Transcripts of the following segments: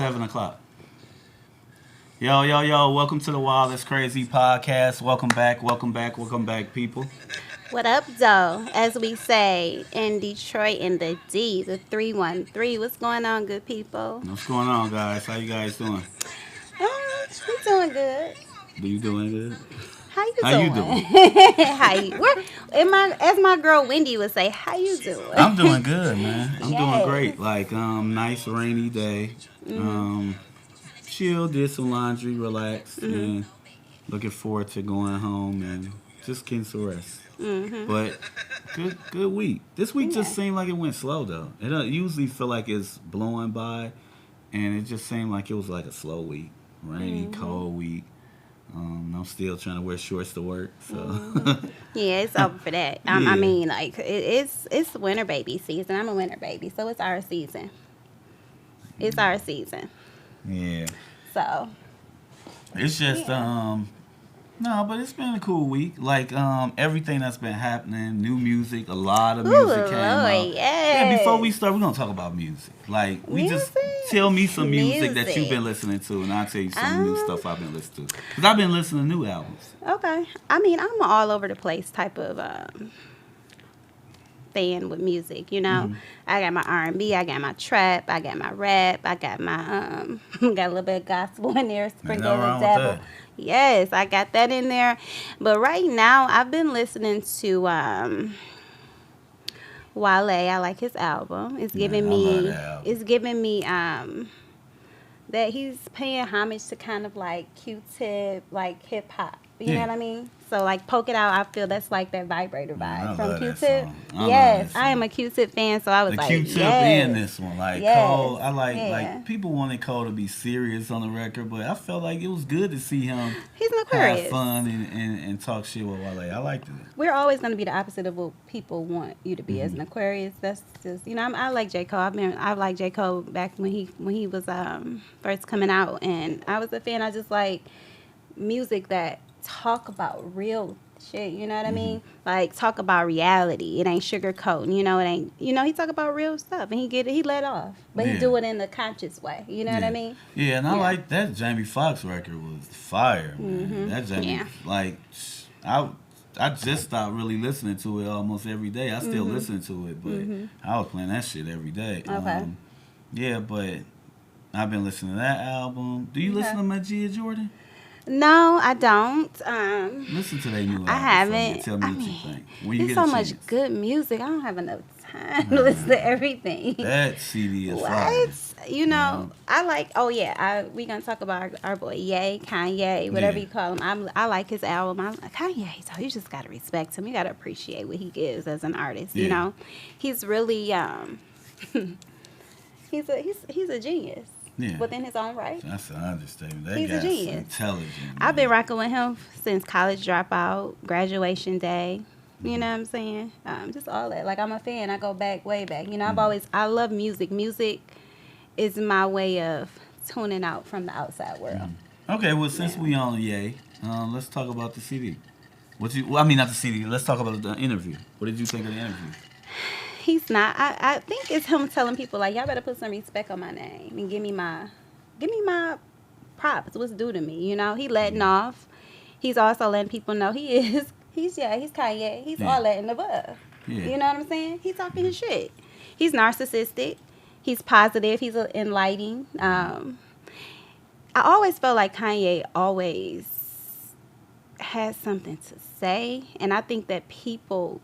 7 o'clock. Yo, yo, yo, welcome to the Wild That's Crazy podcast. Welcome back, people. What up, though? As we say in Detroit, in the D, the 313. What's going on, good people? What's going on, guys? How you guys doing? We doing good. You doing good? How you How doing? you doing? How you? As my girl Wendy would say, how you doing? I'm doing good, man. I'm doing Yes. great. Like, nice rainy day. Chill, did some laundry, relaxed, and looking forward to going home and just getting some rest. But good week. This week just seemed like it went slow though. It usually feel like it's blowing by, and it just seemed like it was like a slow week, rainy, cold week. I'm still trying to wear shorts to work, so Yeah, it's over for that. Yeah. I mean, like it's winter baby season. I'm a winter baby, so it's our season. It's our season. yeah. So It's just no, but it's been a cool week. Like everything that's been happening, new music, a lot of music came out. Lord, Yeah, before we yes. start, we're gonna talk about music. Like we just Music? tell me some music that you've Music. been listening to, and I'll tell you some new stuff I've been listening to. Cause I've been listening to new albums. Okay. I mean, I'm an all over the place type of fan with music, you know. I got my R&B, I got my trap, I got my rap, I got my got a little bit of gospel in there, sprinkled nothing with wrong with devil. that. Yes, I got that in there. But right now, I've been listening to Wale. I like his album. It's giving Man, I love me that album. it's giving me that he's paying homage to kind of like Q-Tip, like hip hop. You know Yeah. what I mean? So like Poke It Out, I feel that's like that vibrator Man, I vibe from love that Q-Tip. song. I love Yes, that I am song. a Q-Tip fan, so I was The like, Q-Tip yes. and this one, like Yes. Cole. I Yeah. like people wanted Cole to be serious on the record, but I felt like it was good to see him He's an have Aquarius. fun and talk shit with Wale. I liked it. We're always going to be the opposite of what people want you to be Mm-hmm. as an Aquarius. That's just, you know, I like J. Cole. I like J. Cole back when he was first coming out, and I was a fan. I just like music that talk about real shit, you know what I mean? Like talk about reality. It ain't sugarcoating, you know, it ain't, you know, he talk about real stuff and he let off. But Yeah. he do it in a conscious way, you know what I Yeah. mean? Yeah, and I Yeah. like that Jamie Foxx record was fire, man. That Jamie, Yeah. like, I just stopped really listening to it almost every day. I still listen to it, but I was playing that shit every day. Okay. Yeah, but I've been listening to that album. Do you listen to Magia Jordan? No, I don't. Listen to their new album. I haven't. For me. Tell me I what you mean, think. When you There's get so a much chance. good music. I don't have enough time to listen to everything. That CD is fire. What? You know, I like. Oh yeah, we gonna talk about our boy Ye, Kanye, whatever Yeah. you call him. I like his album. Kanye, so you just gotta respect him. You gotta appreciate what he gives as an artist. You Yeah. know, he's really he's a genius Yeah. within his own right. That's an understatement. That He's a guy's genius. intelligent. I've been man. rocking with him since college dropout, graduation day. You know what I'm saying? Just all that. Like I'm a fan. I go back, way back. You know, I love music. Music is my way of tuning out from the outside world. Okay, well, since we on Ye, let's talk about the CD. I mean, not the CD. Let's talk about the interview. What did you think of the interview? He's not. I think it's him telling people like, y'all better put some respect on my name and give me my props. What's due to me? You know, he letting off. He's also letting people know he's Kanye. He's Yeah. all that and above. Yeah. You know what I'm saying? He's talking his shit. He's narcissistic. He's positive. He's enlightening. I always felt like Kanye always has something to say, and I think that people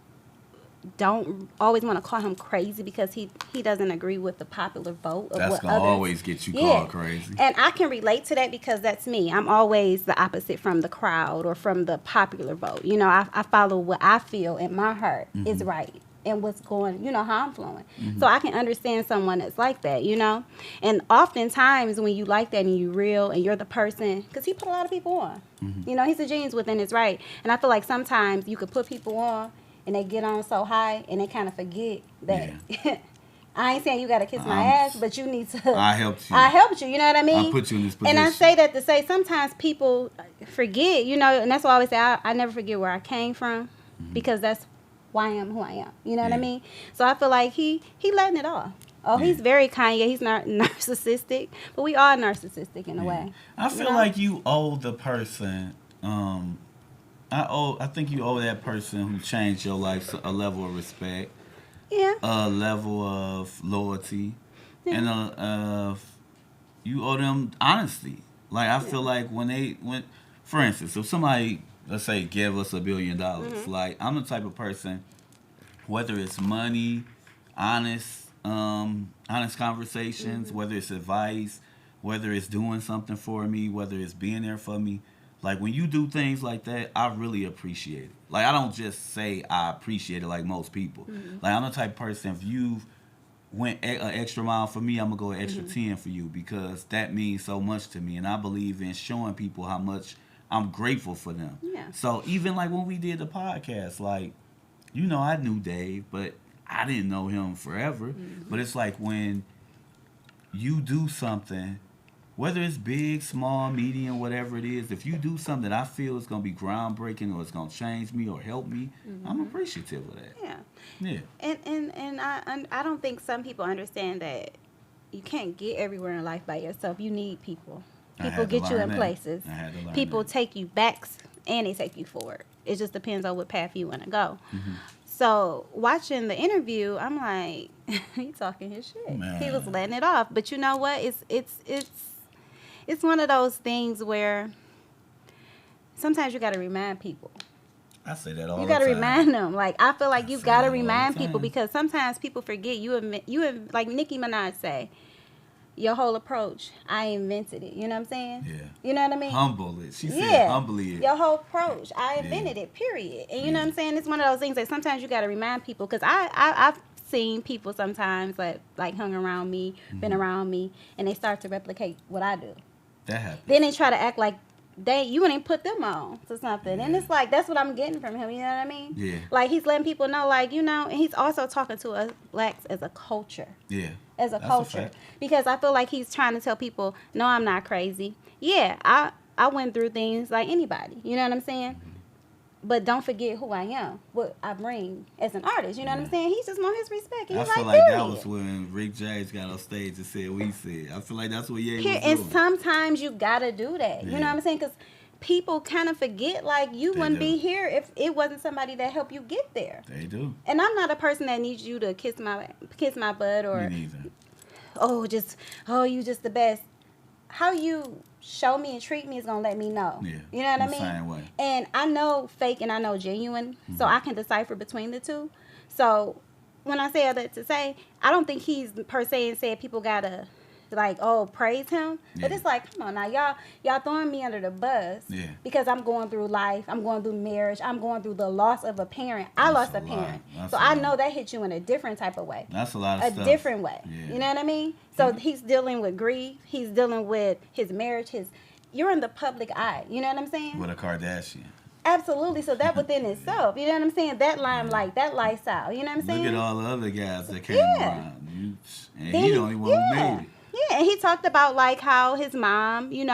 don't always want to call him crazy because he doesn't agree with the popular vote of That's what gonna others. always get you Yeah. called crazy. And I can relate to that because that's me. I'm always the opposite from the crowd or from the popular vote. You know, I follow what I feel in my heart is right and what's going, you know, how I'm flowing. So I can understand someone that's like that, you know. And oftentimes when you like that and you real and you're the person, because he put a lot of people on. You know, he's a genius within his right. And I feel like sometimes you could put people on and they get on so high and they kind of forget that. I ain't saying you got to kiss my ass, but you need to. I helped you. I helped you, you know what I mean? I put you in this position. And I say that to say sometimes people forget, you know, and that's why I always say I never forget where I came from because that's why I am who I am. You know what I Yeah. mean? So I feel like he letting it off. Oh, he's very Kanye. He's not narcissistic, but we are narcissistic in a way. I feel like you owe the person. I think you owe that person who changed your life a level of respect, Yeah. a level of loyalty, Yeah. and you owe them honesty. Like I feel like for instance, if somebody, let's say, give us $1 billion, like I'm the type of person, whether it's money, honest conversations, whether it's advice, whether it's doing something for me, whether it's being there for me. Like when you do things like that, I really appreciate it. Like I don't just say I appreciate it like most people. Like I'm the type of person, if you went an extra mile for me, I'm gonna go an extra 10 for you because that means so much to me, and I believe in showing people how much I'm grateful for them. Yeah. So even like when we did the podcast, like I knew Dave, but I didn't know him forever. But it's like when you do something, whether it's big, small, medium, whatever it is, if you do something that I feel is going to be groundbreaking or it's going to change me or help me, I'm appreciative of that. Yeah. Yeah. And I don't think some people understand that you can't get everywhere in life by yourself. You need people. People get you in places. People take you back and they take you forward. It just depends on what path you want to go. So watching the interview, I'm like, he talking his shit. Man. He was letting it off. But you know what? It's one of those things where sometimes you got to remind people. I say that all the time. You got to remind them. Like I feel like you got to remind people time. because sometimes people forget. You like Nicki Minaj say, your whole approach, I invented it. You know what I'm saying? Yeah. You know what I mean? Humble it. She said humbly it. Your whole approach, I invented it, period. And you know what I'm saying? It's one of those things that sometimes you got to remind people because I've seen people sometimes like hung around me, been around me, and they start to replicate what I do. That happens. Then they try to act like you wouldn't put them on to something. And it's like, that's what I'm getting from him. You know what I mean? Yeah. Like, he's letting people know, like, and he's also talking to us blacks as a culture. Yeah. As a That's culture. a fact. Because I feel like he's trying to tell people, no, I'm not crazy. Yeah, I went through things like anybody. You know what I'm saying? But don't forget who I am, what I bring as an artist. You know what I'm saying? He just want his respect. He's I feel like that was when Rick James got on stage and said what he said. I feel like that's what Ye was doing. And sometimes you got to do that. Yeah. You know what I'm saying? Because people kind of forget, like, you wouldn't be here if it wasn't somebody that helped you get there. They do. And I'm not a person that needs you to kiss my butt or, Me neither. you just the best. How you show me and treat me is going to let me know. Yeah. You know what I mean? Same way. And I know fake and I know genuine, so I can decipher between the two. So when I say all that to say, I don't think he's per se and said people got to, like, praise him. But it's like, come on now, y'all throwing me under the bus because I'm going through life, I'm going through marriage, I'm going through the loss of a parent. I lost a parent. So I know that hit you in a different type of way. That's a lot of stuff. A different way. Yeah. You know what I mean? So he's dealing with grief. He's dealing with his marriage. You're in the public eye. You know what I'm saying? With a Kardashian. Absolutely. So that within itself, you know what I'm saying? That limelight, that lifestyle. You know what I'm saying? Look at all the other guys that came around. And he the only one who made it. Yeah, and he talked about like how his mom, and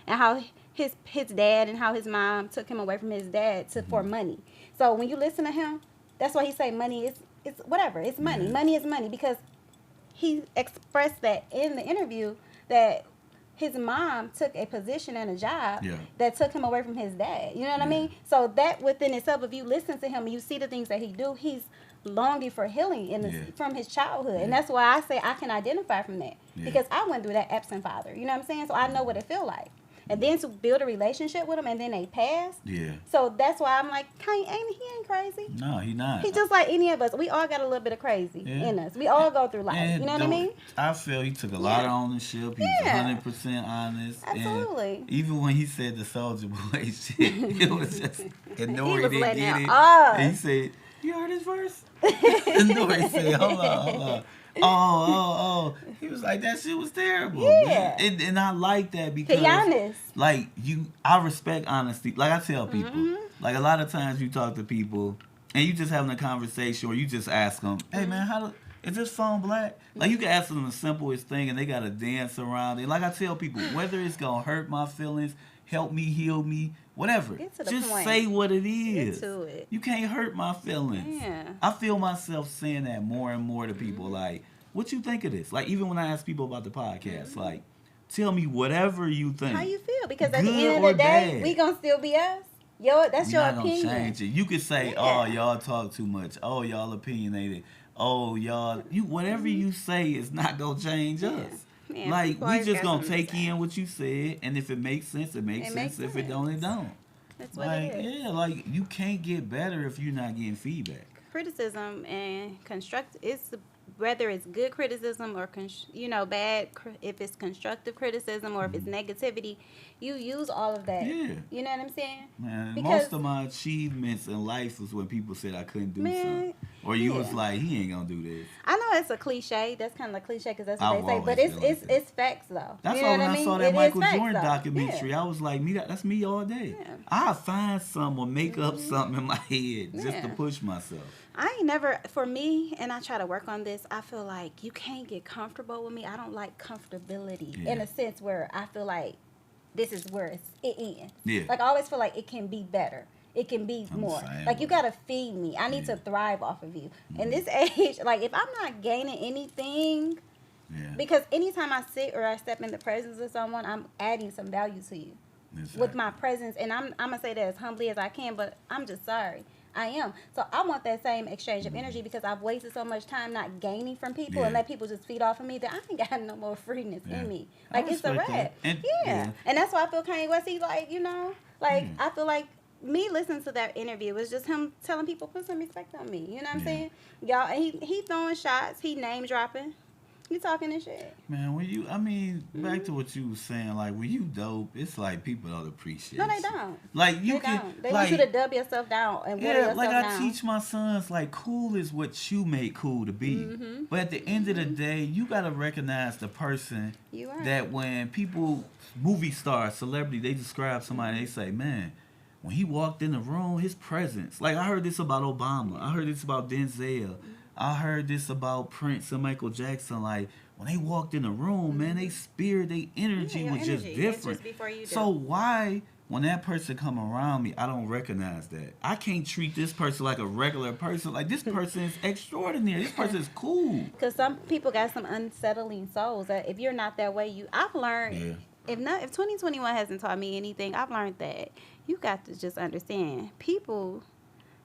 how his dad and how his mom took him away from his dad for money. So when you listen to him, that's why he say money is whatever. It's money. Yeah. Money is money because he expressed that in the interview that his mom took a position and a job that took him away from his dad. You know what I mean? So that within itself, if you listen to him and you see the things that he do, he's longing for healing from his childhood. And that's why I say I can identify from that. Because I went through that absent father. You know what I'm saying? So I know what it feel like. And then to build a relationship with him and then they pass. Yeah. So that's why I'm like, he ain't crazy. No, he not. He just like any of us. We all got a little bit of crazy in us. We all go through life. And you know what I mean? I feel he took a lot of ownership. He was 100% honest. Absolutely. And even when he said the Soulja Boy shit, it was just Nori didn't get it. And he said, you heard his verse? And Nori said, hold on. Oh. He was like, that shit was terrible. Yeah. And I like that because, be honest. Like, I respect honesty. Like I tell people, like a lot of times you talk to people and you just having a conversation or you just ask them, hey man, is this phone black? Like you can ask them the simplest thing and they got to dance around it. Like I tell people, whether it's going to hurt my feelings, help me, heal me, whatever. Just say what it is. Get to it. You can't hurt my feelings. Yeah. I feel myself saying that more and more to people. Like, what you think of this? Like, even when I ask people about the podcast, like, tell me whatever you think. How you feel? Because at the Good end or of the day, bad. we gonna still be us. That's We your not opinion. gonna change it. You could say, Yeah. "Oh, y'all talk too much. Oh, y'all opinionated. Oh, y'all." Whatever you say is not gonna change us. Man, Like, people we always just got gonna something to take say. in what you said, and if it makes sense, it makes sense. If it don't, it don't. That's what Like, it is. yeah, like you can't get better if you're not getting feedback. Criticism and whether it's good criticism or bad, if it's constructive criticism or if it's negativity, you use all of that. Yeah. You know what I'm saying? Man, Because- most of my achievements in life was when people said I couldn't do Man, something, or you was yeah. like, he ain't gonna do this. I know it's a cliche. That's kind of like cliche because that's what I've they say. always But been it's like it's that. it's facts though. That's you why know when what I mean? saw It that is Michael facts, Jordan though. documentary, Yeah. I was like, that's me all day. Yeah. I'll find something or make up something in my head just to Yeah. push myself. I ain't never, for me, and I try to work on this, I feel like you can't get comfortable with me. I don't like comfortability Yeah. in a sense where I feel like this is where it ends. Yeah. Like, I always feel like it can be better. It can be I'm more. the same Like, you way. got to feed me. I need to thrive off of you. In this age, like, if I'm not gaining anything, Yeah. because anytime I sit or I step in the presence of someone, I'm adding some value to you. Exactly. With my presence, and I'm gonna say that as humbly as I can, but I'm just sorry. I am. So I want that same exchange of energy because I've wasted so much time not gaining from people and Yeah. let people just feed off of me that I ain't got no more freeness Yeah. in me. I Like, it's a respect wrap. that. And- Yeah. yeah. And that's why I feel Kanye West, he like, I feel like me listening to that interview was just him telling people, put some respect on me. You know what I'm Yeah. saying? Y'all, and he throwing shots, he name dropping. He talking this shit. Man, back to what you was saying, like, when you dope, it's like people don't appreciate No, they you. don't. Like, you They can, don't. They like, want you to dub yourself down and water yourself like down. I teach my sons, like, cool is what you make cool to be. Mm-hmm. But at the end of the day, you gotta recognize the person You are. that when people, movie stars, celebrity, they describe somebody, they say, man, when he walked in the room, his presence. Like, I heard this about Obama. I heard this about Denzel. I heard this about Prince and Michael Jackson. Like, when they walked in the room, man, they spirit, they energy your was just energy. It's different. just before you do. So why, when that person come around me, I don't recognize that? I can't treat this person like a regular person. Like, this person is extraordinary. This person is cool. Because some people got some unsettling souls that if you're not that way, I've learned. Yeah. If 2021 hasn't taught me anything, I've learned that you got to just understand people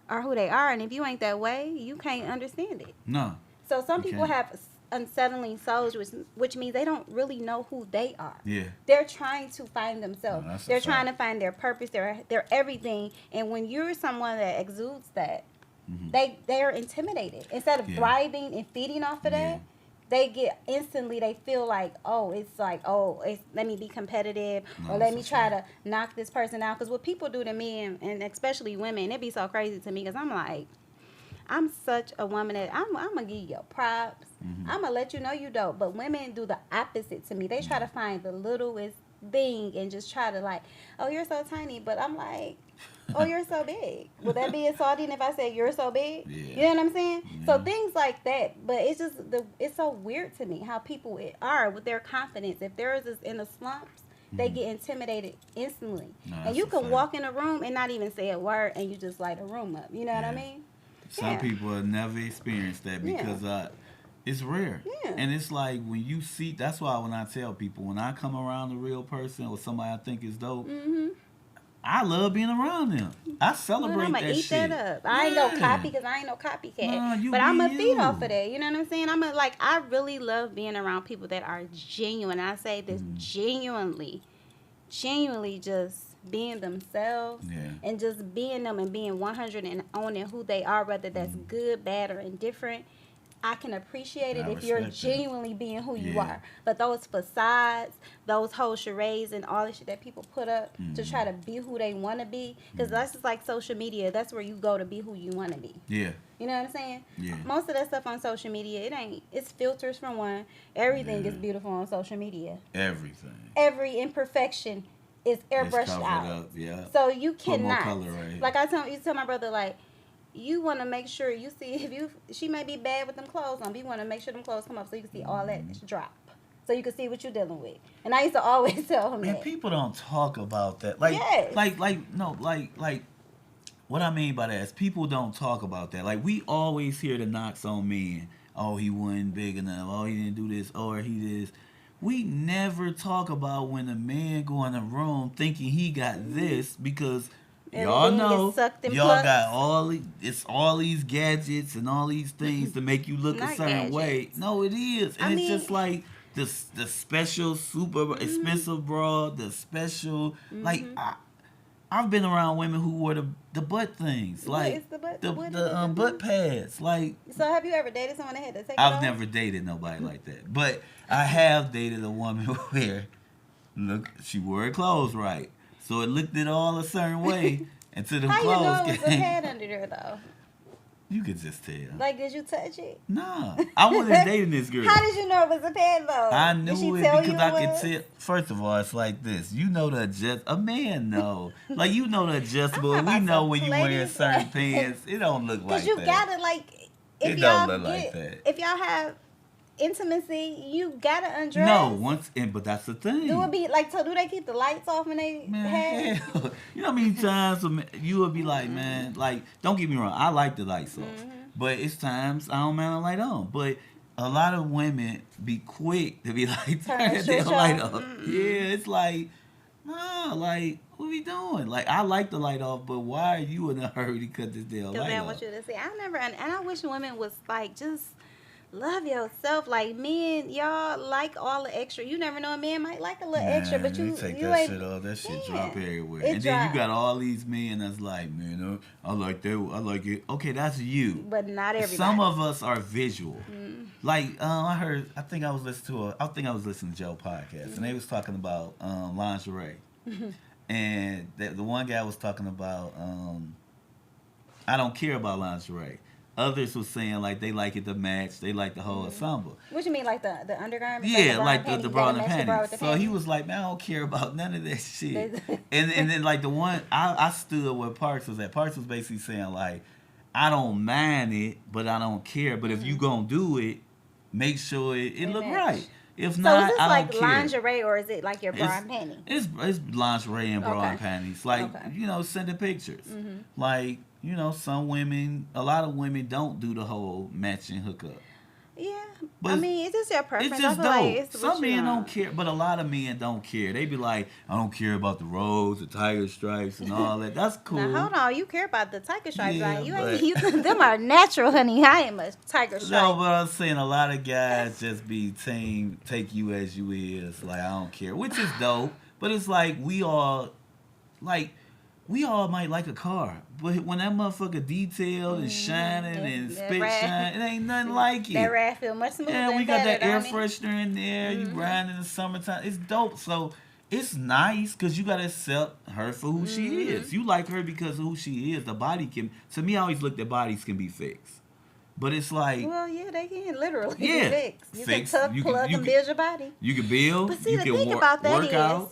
are who they are, and if you ain't that way, you can't understand it. No. So some You people can't. have unsettling souls, which means they don't really know who they are. Yeah. They're trying to find themselves. No, that's a They're fact. trying to find their purpose, their everything. And when you're someone that exudes that, they're intimidated. Instead of Yeah. thriving and feeding off of Yeah. that, they feel like, let me be competitive No, or let that's me a try fact. to knock this person out. Because what people do to me, and especially women, it be so crazy to me because I'm like, I'm such a woman that I'm gonna give you your props. I'm gonna let you know you dope. But women do the opposite to me. They try to find the littlest thing and just try to like, oh, you're so tiny. But I'm like, oh, you're so big. Would that be insulting if I said you're so big? Yeah. You know what I'm saying? Yeah. So things like that. But it's just it's so weird to me how people are with their confidence. If theirs is in the slumps, they get intimidated instantly. No, and that's you a can fact. walk in a room and not even say a word, and you just light a room up. You know what I Yeah. mean? Some Yeah. people have never experienced that because it's rare. Yeah. And it's like when you see, that's why when I tell people, when I come around a real person or somebody I think is dope, I love being around them. I celebrate I'm gonna that eat shit. that up. I ain't no Yeah. copy because I ain't no copycat. Nah, you but be I'm gonna feed you. off of that. You know what I'm saying? I really love being around people that are genuine. I say this genuinely just being themselves Yeah. and just being them and being 100 and owning who they are, whether that's good, bad, or indifferent. I can appreciate it I if you're respect that. genuinely being who you Yeah. are. But those facades, those whole charades and all the shit that people put up to try to be who they want to be, because that's just like social media. That's where you go to be who you want to be. Yeah. You know what I'm saying? Yeah. Most of that stuff on social media, it's filters from one. Everything Yeah. is beautiful on social media. Everything. Every imperfection is airbrushed It's covered out. up, yeah. So you Put more cannot. color right here. Like I tell my brother, like, you want to make sure you see she may be bad with them clothes on, but you want to make sure them clothes come up so you can see all that drop. So you can see what you're dealing with. And I used to always tell him Man, that. people don't talk about that. Like, Yes. like what I mean by that is people don't talk about that. Like, we always hear the knocks on men. oh, he wasn't big enough, oh, he didn't do this, or he did. We never talk about when a man go in a room thinking he got this because y'all know y'all got all these gadgets and all these things to make you look a certain way. No, it is, and it's just like the special super expensive bra, the special like I've been around women who wore the butt things, like the butt pads. Like, so have you ever dated someone that had to take it I've off? never dated nobody like that, but I have dated a woman where she wore her clothes right, so it looked it all a certain way until the clothes. How you know it was a came. pad under there though? You could just tell. Like, did you touch it? Nah, I wasn't dating this girl. How did you know it was a pad though? I knew it because I could tell. First of all, it's like this. You know a man know. Like, you know the adjustable. We know when you wearing certain pants. It don't look like that. Because you gotta, like, if it y'all don't look like that. If y'all have intimacy, you gotta undress. No, but that's the thing. Do it be like, so do they keep the lights off when they have? Hell, you know how many times you would be like, man, like, don't get me wrong, I like the lights off, but it's times I don't mind the light on. But a lot of women be quick to be like, turn that damn light off. Yeah, it's like, nah, like, what we doing? Like, I like the light off, but why are you in a hurry to cut this damn light off? Because I want you to see. I never, and I wish women was like, just love yourself. Like, men, y'all like all the extra. You never know, a man might like a little extra, but you take you that ain't, shit off. That shit drop everywhere. And then you got all these men that's like, man, I like that. I like it. Okay, that's you. But not everybody. Some of us are visual. Like, I think I was listening to Joe podcast, and they was talking about lingerie, and the one guy was talking about I don't care about lingerie. Others was saying like they like it to match, they like the whole ensemble. What you mean, like the undergarments? Yeah, like the bra and the panties. So he was like, man, I don't care about none of that shit. and then like the one I stood where Parks was at. Parks was basically saying like, I don't mind it, but I don't care. But if you gonna do it, make sure it look right. If not, so is this I like don't care. Lingerie or is it like your bra and panties? It's lingerie and bra and panties. Like, sending pictures. Like, a lot of women don't do the whole matching hookup. Yeah, but I mean, it's just your preference. It's just dope. Like some men don't care, but a lot of men don't care. They be like, I don't care about the rose, the tiger stripes, and all that. That's cool. Now, hold on, you care about the tiger stripes, right? Them are natural, honey. I ain't a tiger stripe. No, but I'm saying a lot of guys just be take you as you is. Like, I don't care, which is dope. But it's like we all might like a car, but when that motherfucker detailed and shining and spit shine, it ain't nothing like it. That rag feel much smoother. Yeah, we got that air freshener in there. You riding in the summertime. It's dope. So it's nice because you got to accept her for who she is. You like her because of who she is. The body can, to me, I always look at bodies can be fixed. But it's like... Well, yeah, they can literally be fixed. You can tuck, plug, and build your body. You can build. But see, the thing about that is,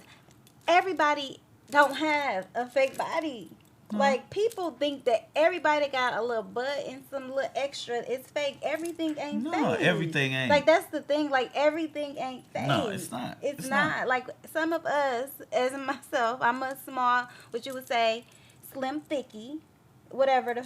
everybody don't have a fake body. Like, people think that everybody got a little butt and some little extra. It's fake. Everything ain't fake. No, everything ain't. Like, that's the thing. Like, everything ain't fake. No, it's not. It's not. Like, some of us, as myself, I'm a small, what you would say, slim thickie. Whatever the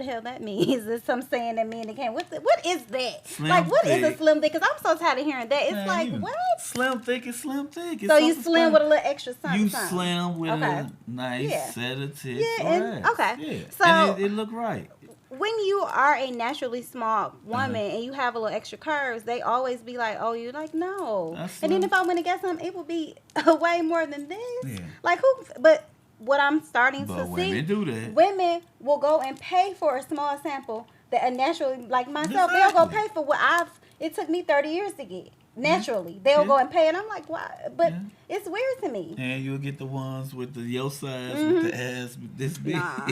hell that means. Is some saying that men can't. What is that? Slim like, what thick. is a slim thick? Because I'm so tired of hearing that. It's like, what? Slim thick is slim thick. It's so you slim with a little extra something. You slim with a nice set of tits. Yeah, okay. Yeah. So and it look right. When you are a naturally small woman and you have a little extra curves, they always be like, oh, you're like, no. And then if I went to get something, it would be way more than this. Yeah. Like, who? But what I'm starting to see, do that. Women will go and pay for a small sample that a naturally, like myself, they'll go pay for what it took me 30 years to get. Naturally. They'll go and pay, and I'm like, why? But it's weird to me. And you'll get the ones with your size, with the ass this big. Nah.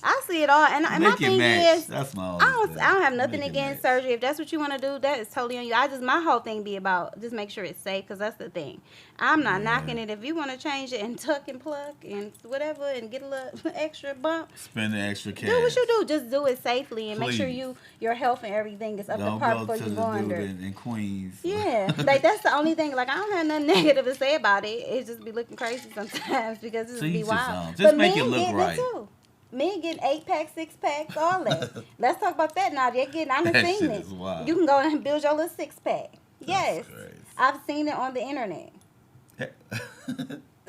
I see it all, and my thing is, that's my I don't have nothing against surgery. If that's what you want to do, that is totally on you. My whole thing be about just make sure it's safe, because that's the thing. I'm not knocking it. If you want to change it and tuck and pluck and whatever and get a little extra bump, spend the extra cash. Do what you do. Just do it safely and make sure your health and everything is up to par before you go under. In Queens. Yeah, like that's the only thing. Like, I don't have nothing negative to say about it. It just be looking crazy sometimes because it just be wild. Just make it look right. Men getting 8-pack, 6-packs, all that. Let's talk about that now. They're getting, I done That seen shit it. is wild. You can go and build your little 6-pack. Yes. crazy. I've seen it on the internet.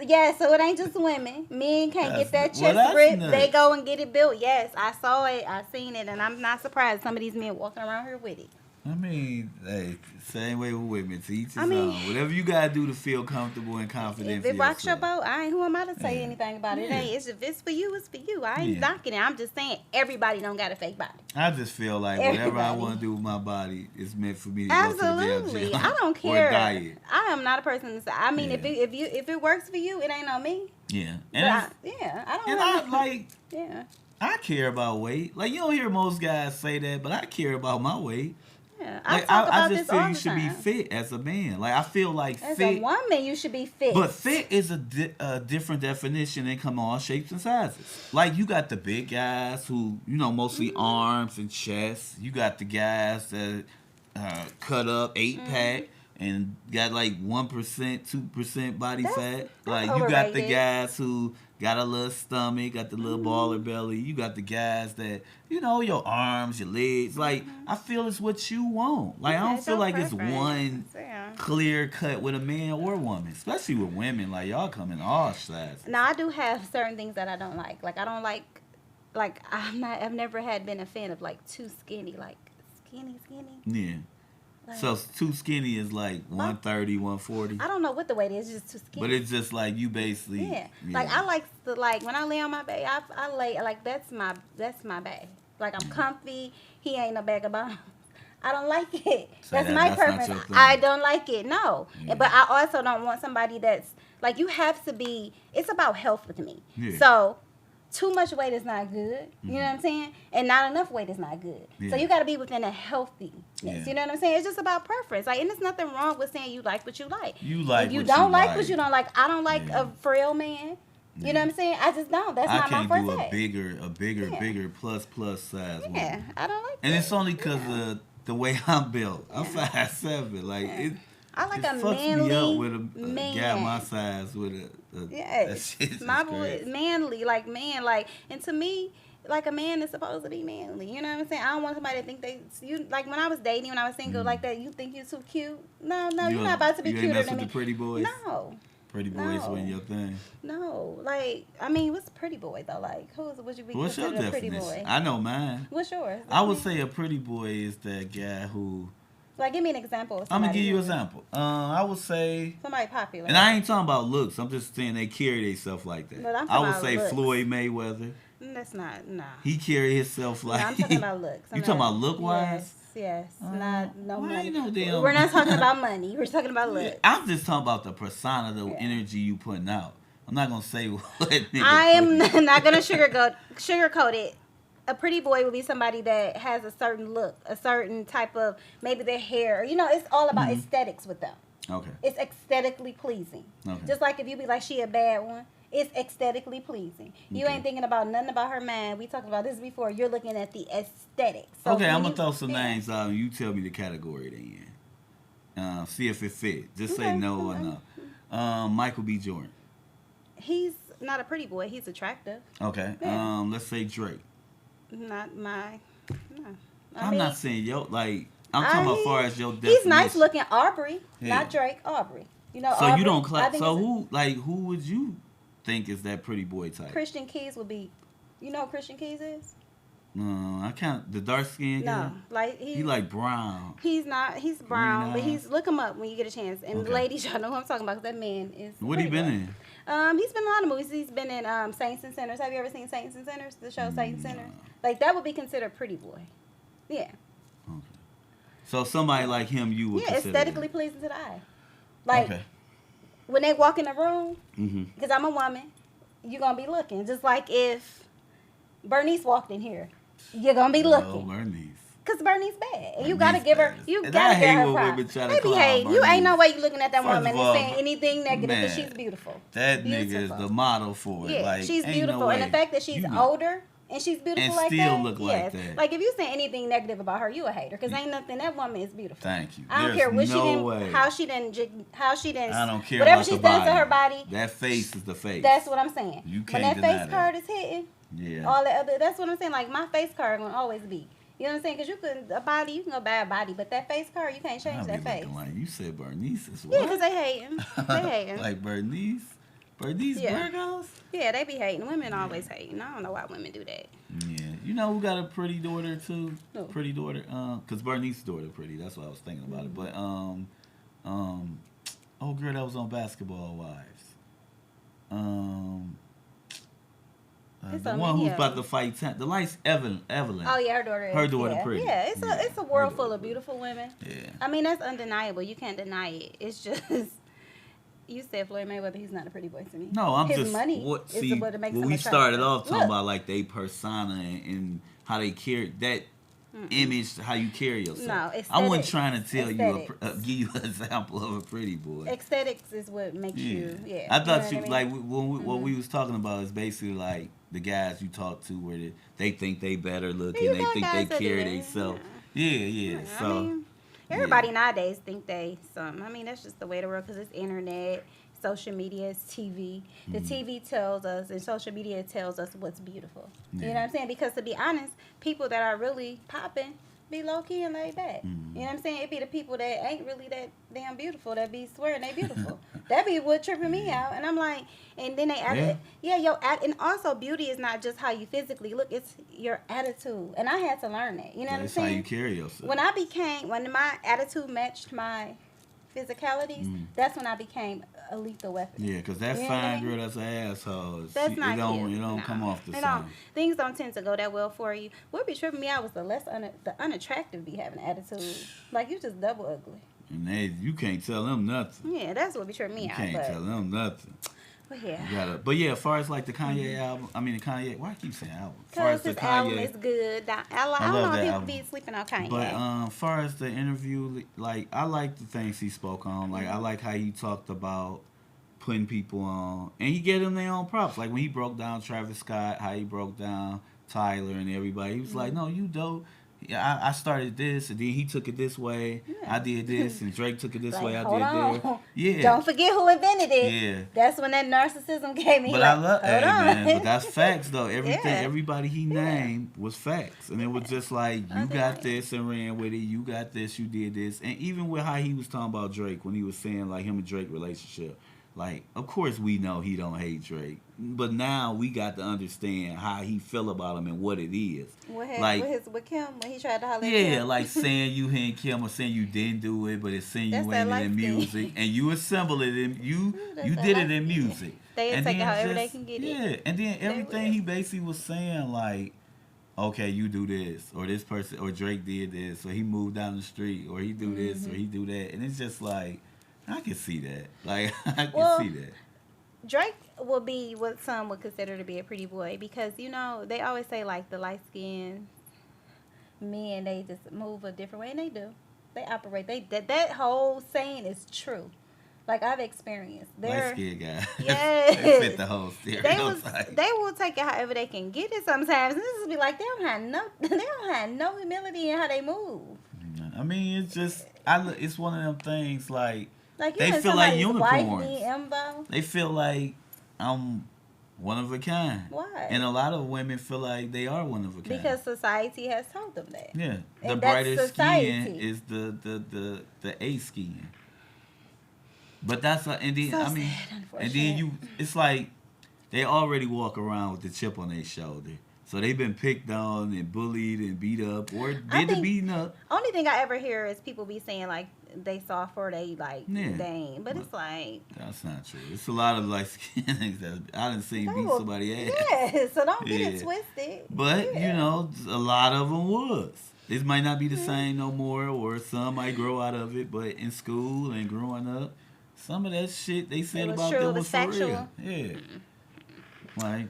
Yeah, so it ain't just women. Men can't get that chest ripped. nuts. They go and get it built. Yes, I saw it. I seen it, and I'm not surprised some of these men walking around here with it. I mean, hey, same way with women. To each his I mean, own. Whatever you gotta do to feel comfortable and confident. If it rocks your yourself. boat, who am I to say Yeah. anything about it? Yeah. Hey, if it's for you, it's for you. I ain't knocking it. I'm just saying everybody don't got a fake body. I just feel like whatever I Everybody. want to do with my body is meant for me to go to the Absolutely, gym. I don't care. Or diet. I am not a person to say. I mean, Yeah. if it works for you, it ain't on me. Yeah, But and I don't. and have I no- like. Yeah. I care about weight. Like, you don't hear most guys say that, but I care about my weight. Yeah, Like, talk about I just this feel all you the should be time. fit as a man. Like, I feel like As fit. a woman, you should be fit. But fit is a different definition and come all shapes and sizes. Like, you got the big guys who, mostly arms and chest. You got the guys that cut up 8-pack and got like 1%, 2% body fat. Like, you got the overrated. guys who got a little stomach, got the little baller belly. You got the guys that, your arms, your legs. Like, I feel it's what you want. Like, I Yeah, don't it's feel your like it's preference. one Yeah. clear cut with a man or woman, especially with women. Like, y'all come in all sizes. Now I do have certain things that I don't like. Like I don't like I've never been a fan of like too skinny, like skinny. Yeah. Like, So too skinny is like 130, 140. I don't know what the weight is, it's just too skinny. But it's just like you basically. yeah. Like I like the when I lay on my bed, I lay like that's my bag. Like I'm comfy. He ain't no bag of bones. I don't like it. So That's that's my not preference. your thing. I don't like it. No. Yeah. But I also don't want somebody that's like you have to be. It's about health with me. Yeah. So too much weight is not good. You know what I'm saying? And not enough weight is not good. Yeah. So you got to be within a healthiness. Yeah. You know what I'm saying? It's just about preference. Like, and there's nothing wrong with saying you like what you like. You like If you what don't you like like. what you don't like, I don't like Yeah. a frail man. You know what I'm saying? I just don't. That's I not can't my do forte. a bigger Yeah. plus size. Yeah, woman. I don't like And that. it's only because of the way I'm built. I'm 5'7". Like I like it a fucks manly me up with a man. guy my size with a that Yes, shit is my boy, crazy. manly, like man, like, and to me, like a man is supposed to be manly. You know what I'm saying? I don't want somebody to think like when I was dating, when I was single, like that. You think you're too cute? No, you're not about to be you ain't cuter mess than with me. the pretty boys? No, Pretty boys No. win your thing. no. Like, I mean, what's a pretty boy though? Like, would you be What's your considered a pretty definition? boy? I know mine. What's yours? I would say a pretty boy is that guy who. Like, give me an example. Of I'm gonna somebody give you an who- example. I would say, Somebody popular. and I ain't talking about looks. I'm just saying they carry themselves like that. But I'm I talking would about say looks. Floyd Mayweather. That's not. Nah. He carry himself like. No, I'm talking about looks. You talking about look wise? Yes. Not no why money. ain't no damn- We're not talking about money. We're talking about looks. I'm just talking about the persona, the Yeah. energy you putting out. I'm not gonna say what nigga. I am put- not gonna sugarcoat it. A pretty boy would be somebody that has a certain look, a certain type of maybe their hair. You know, it's all about aesthetics with them. Okay. It's aesthetically pleasing. Okay. Just like if you be like she a bad one, it's aesthetically pleasing. You Okay. ain't thinking about nothing about her man. We talked about this before. You're looking at the aesthetics. So Okay, when I'm gonna you- throw some yeah. names out and you tell me the category they in. See if it fit. Just say Okay, no or okay. no. Michael B. Jordan. He's not a pretty boy. He's attractive. Okay. Yeah. Let's say Drake. Not my. No. I I'm mean, not saying I'm talking about as far as your definition. He's nice looking. Aubrey, Yeah. not Drake. Aubrey. You know. So Aubrey, you don't I class. think So it's who would you think is that pretty boy type? Christian Keys would be. You know who Christian Keys is? No, I can't. The dark skin guy. No, like He like brown. He's not. He's brown, but eyes. look him up when you get a chance. And Okay. ladies, y'all know who I'm talking about. 'Cause that man is. What he been in? He's been in a lot of movies. He's been in Saints and Sinners. Have you ever seen Saints and Sinners? The show Saints and Sinners. Like that would be considered pretty boy. Yeah. Okay. So somebody like him, you would Yeah, consider aesthetically pleasing to the eye. Like Okay. when they walk in the room, Mm-hmm. because I'm a woman, you're gonna be looking. Just like if Bernice walked in here, you're gonna be Oh, looking. Bernice. Cause Bernice bad, and you Bernice gotta give her, bad. you And gotta I give hate her when props. women try to Maybe clown hate. You Bernice. ain't no way you looking at that First woman of all, and saying anything negative, man, because she's beautiful. That nigga is Beautiful. the model for it. Yeah, Like, she's ain't beautiful, no and the way. fact that she's You know. older and she's beautiful And like still that. look like yes. that. Like if you say anything negative about her, you a hater. Cause ain't nothing. That woman is beautiful. Thank you. I don't There's care what no she didn't, way. how she didn't. I don't care Whatever about she's the done body. to her body. That face is the face. That's what I'm saying. You When can't that face deny card that. is hitting, Yeah. All that other, that's what I'm saying. Like, my face card gonna always be. You know what I'm saying? Because you can go buy a body, but that face card, you can't change that face. Like you said, Bernice is Yeah, what? because they hating. They hating. Like Bernice Yeah. Burgos. Yeah, they be hating. Women always hating. I don't know why women do that. Yeah, you know who got a pretty daughter too? Who? Pretty daughter. Cause Bernice's daughter pretty. That's why I was thinking about it. But oh girl, that was on Basketball Wives. The one who's about to fight the lights, Evelyn. Oh yeah, her daughter. Her daughter pretty. Yeah, it's a world full of beautiful women. Yeah. I mean, that's undeniable. You can't deny it. It's just. You said Floyd Mayweather, he's not a pretty boy to me. No, I'm His just money what is what makes him we attractive. started off talking about like they persona and how they carry that image, how you carry yourself. No, aesthetics. I wasn't trying to tell Aesthetics. you give you an example of a pretty boy. Aesthetics is what makes you. Yeah. I thought you know like what we was talking about is basically like the guys you talk to where they think they better looking, they think they carry themselves. Yeah. So. I mean, everybody nowadays think they something. I mean, that's just the way the world, because it's internet, social media, it's TV. The TV tells us, and social media tells us what's beautiful. You know what I'm saying? Because to be honest, people that are really popping be low key and laid back. You know what I'm saying? It be the people that ain't really that damn beautiful that be swearing they beautiful. That be what tripping me out. And I'm like, and then they add and also beauty is not just how you physically look, it's your attitude. And I had to learn that. You know what I'm saying? That's how you carry yourself. When my attitude matched my physicalities, that's when I became a lethal weapon. Yeah, because that fine girl that's an asshole, that's not cute. It don't come off the same. Things don't tend to go that well for you. What be tripping me out was the unattractive be having an attitude. Like, you just double ugly. And you can't tell them nothing. Yeah, that's what be tripping me out. You can't tell them nothing. But yeah. But yeah, as far as like the Kanye album, why I keep saying album? Because his album is good. I don't know if people be sleeping on Kanye. But as far as the interview, like, I like the things he spoke on. Like, I like how he talked about putting people on. And he gave them their own props. Like, when he broke down Travis Scott, how he broke down Tyler and everybody. He was like, no, you dope. Yeah, I started this, and then he took it this way. Yeah. I did this, and Drake took it this way. I did that. Yeah. Don't forget who invented it. Yeah. That's when that narcissism came in. But I love man. But that's facts, though. Everybody he named was facts. And it was just like, you got this and ran with it. You got this, you did this. And even with how he was talking about Drake, when he was saying, like, him and Drake relationship. Like, of course we know he don't hate Drake. But now we got to understand how he feel about him and what it is. With Kim, when he tried to holler at Kim? Kim. Like saying you hit Kim or saying you didn't do it, but insinuating it in music. And you assemble it in, you did it in music. They take it however they can get it. Yeah, and then everything he basically was saying, like, okay, you do this, or this person, or Drake did this, or he moved down the street, or he do this, or he do that. And it's just like, I can see that. Like, I can see that. Drake will be what some would consider to be a pretty boy because, you know, they always say, like, the light-skinned men, they just move a different way, and they do. They operate. That whole saying is true. Like, I've experienced. Light-skinned guy. Yes. They fit the whole stereotype. They will take it however they can get it sometimes. And this is be like, they don't have no humility in how they move. I mean, it's just, it's one of them things, like they feel like unicorns. They feel like I'm one of a kind. Why? And a lot of women feel like they are one of a kind. Because society has told them that. Yeah. And the brightest skin is the A skin. But that's and then and then it's like they already walk around with the chip on their shoulder. So they've been picked on and bullied and beat up or did the beating up. Only thing I ever hear is people be saying like they soft or they like dang. But it's like that's not true. It's a lot of like skin things that I done seen beat somebody ass. Yeah, so don't get it twisted. But you know, a lot of them was. It might not be the same no more, or some might grow out of it. But in school and growing up, some of that shit they said about them was for real. Yeah, like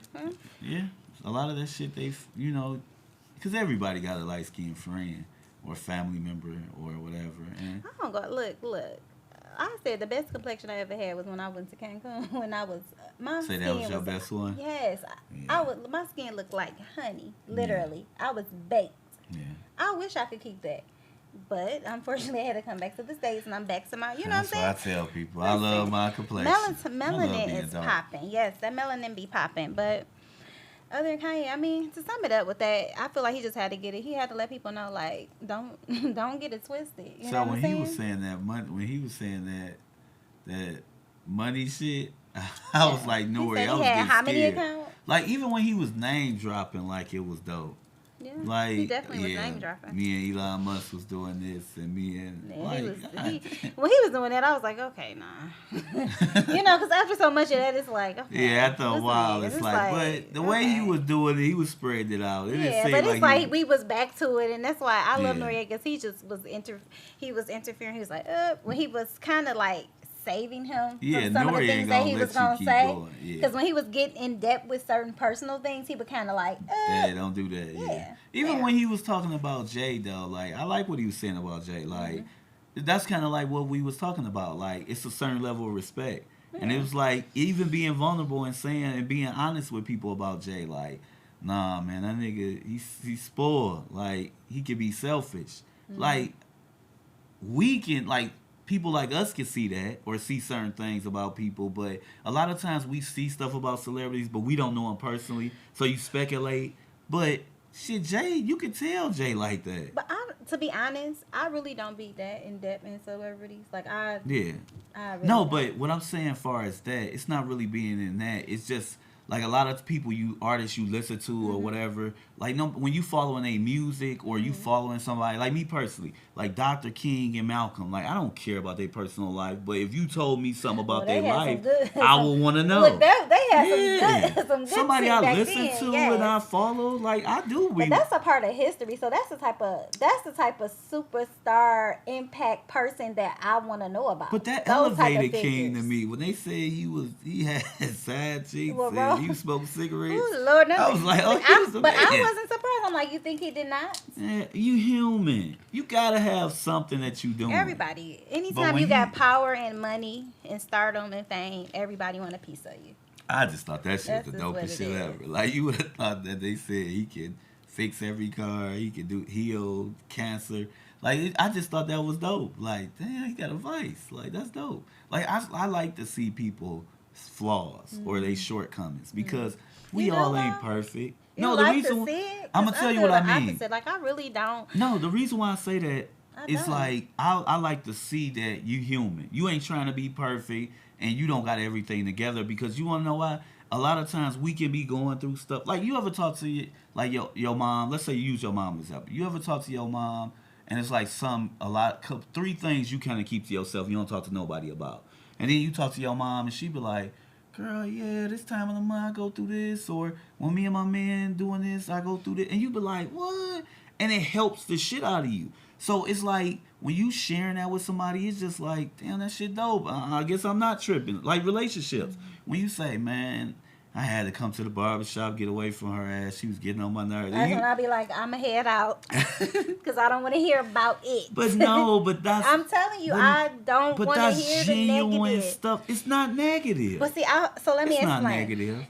yeah. A lot of that shit, because everybody got a light-skinned friend or family member or whatever. And I don't go, look. I said the best complexion I ever had was when I went to Cancun. When I was, my skin that was your best one? Yes. Yeah. My skin looked like honey, literally. Yeah. I was baked. Yeah. I wish I could keep that. But unfortunately, I had to come back to the States, and I'm back to my, you know what I'm saying? That's what I tell people. Listen, I love my complexion. Melanin is popping. Yes, that melanin be popping. But Other than Kanye, I mean, to sum it up with that, I feel like he just had to get it. He had to let people know, like, don't don't get it twisted. You know So what I'm when he saying? was saying that money, when he was saying that money shit, I was Yeah. like, no He way, said I he was had getting how many scared. accounts? Like even when he was name dropping, like it was dope. Yeah, he Like definitely was yeah, name dropping. me and Elon Musk was doing this, and me and Yeah, he was like God damn. when he was doing that. I was like, okay, nah, you know, because after so much of that, it's like, okay, Yeah, after a listen while, here. it's It's like, like, but the way he okay. was doing it, he was spreading it out. It didn't Yeah, seem but it's like he was. like we was back to it, and that's why I love Yeah, Noriega because he just was he was interfering. He was like, when he was kind of like saving him yeah, from some of the Nori ain't things that gonna he was let you gonna keep say. going. Yeah. Because when he was getting in depth with certain personal things, he would kind of like, Yeah, don't do that. Yeah. yeah, Even fair. when he was talking about Jay though, like I like what he was saying about Jay. Like that's kind of like what we was talking about. Like it's a certain level of respect, and it Yeah. was like even being vulnerable and saying and being honest with people about Jay. Like, nah, man, that nigga he's spoiled. Like he could be selfish. Like we can like people like us can see that or see certain things about people, but a lot of times we see stuff about celebrities, but we don't know them personally, so you speculate. But shit, Jay, you can tell Jay like that. But to be honest, I really don't be that in depth in celebrities. Like Yeah. I really No, don't. but what I'm saying, far as that, it's not really being in that. It's just like a lot of people, you artists you listen to or whatever. Like no, when you following a music or you following somebody, like me personally, like Dr. King and Malcolm, like I don't care about their personal life, but if you told me something Well, about they their had some life, good. I will want to know. Look, they had Yeah, some good somebody shit I back listen then. to Yes. and I follow, like I do. But that's a part of history. So that's the type of superstar impact person that I want to know about. But that Those type of elevated King to figures. me when they said he had side cheeks Well, bro. and he was smoking cigarettes. Ooh, Lord, no, I was like, oh, look, he's the but I man. wasn't surprised. I'm like, you think he did not? Yeah, you human. You gotta have something that you doing. Everybody. But Anytime when you got he- power and money and stardom and fame, everybody want a piece of you. I just thought that shit That's was the just what dopest it shit is. ever. Like you would have thought that they said he could fix every car, he could heal cancer. Like I just thought that was dope. Like damn, he got a vice. Like that's dope. Like I like to see people flaws or they shortcomings because we You know all ain't what? perfect. You No, the like reason to see it? I'm 'Cause gonna tell you feel what the I mean. Opposite. Like I really don't. No, the reason why I say that I it's don't. like I like to see that you human. You ain't trying to be perfect and you don't got everything together because you wanna know why? A lot of times we can be going through stuff. Like you ever talk to your mom, let's say you use your mom as example. You ever talk to your mom and it's like three things you kinda keep to yourself, you don't talk to nobody about. And then you talk to your mom and she be like, girl, yeah, this time of the month I go through this, or when me and my man doing this, I go through this, and you be like, what? And it helps the shit out of you. So it's like when you sharing that with somebody, it's just like, damn, that shit dope. I guess I'm not tripping. Like relationships, when you say, man, I had to come to the barbershop, get away from her ass. She was getting on my nerves. That's when I be like, I'ma head out because I don't want to hear about it. But no, but that's. I'm telling you, but- I don't But want to that's hear the genuine negative stuff. It's not negative. But see, so let me It's not explain. negative.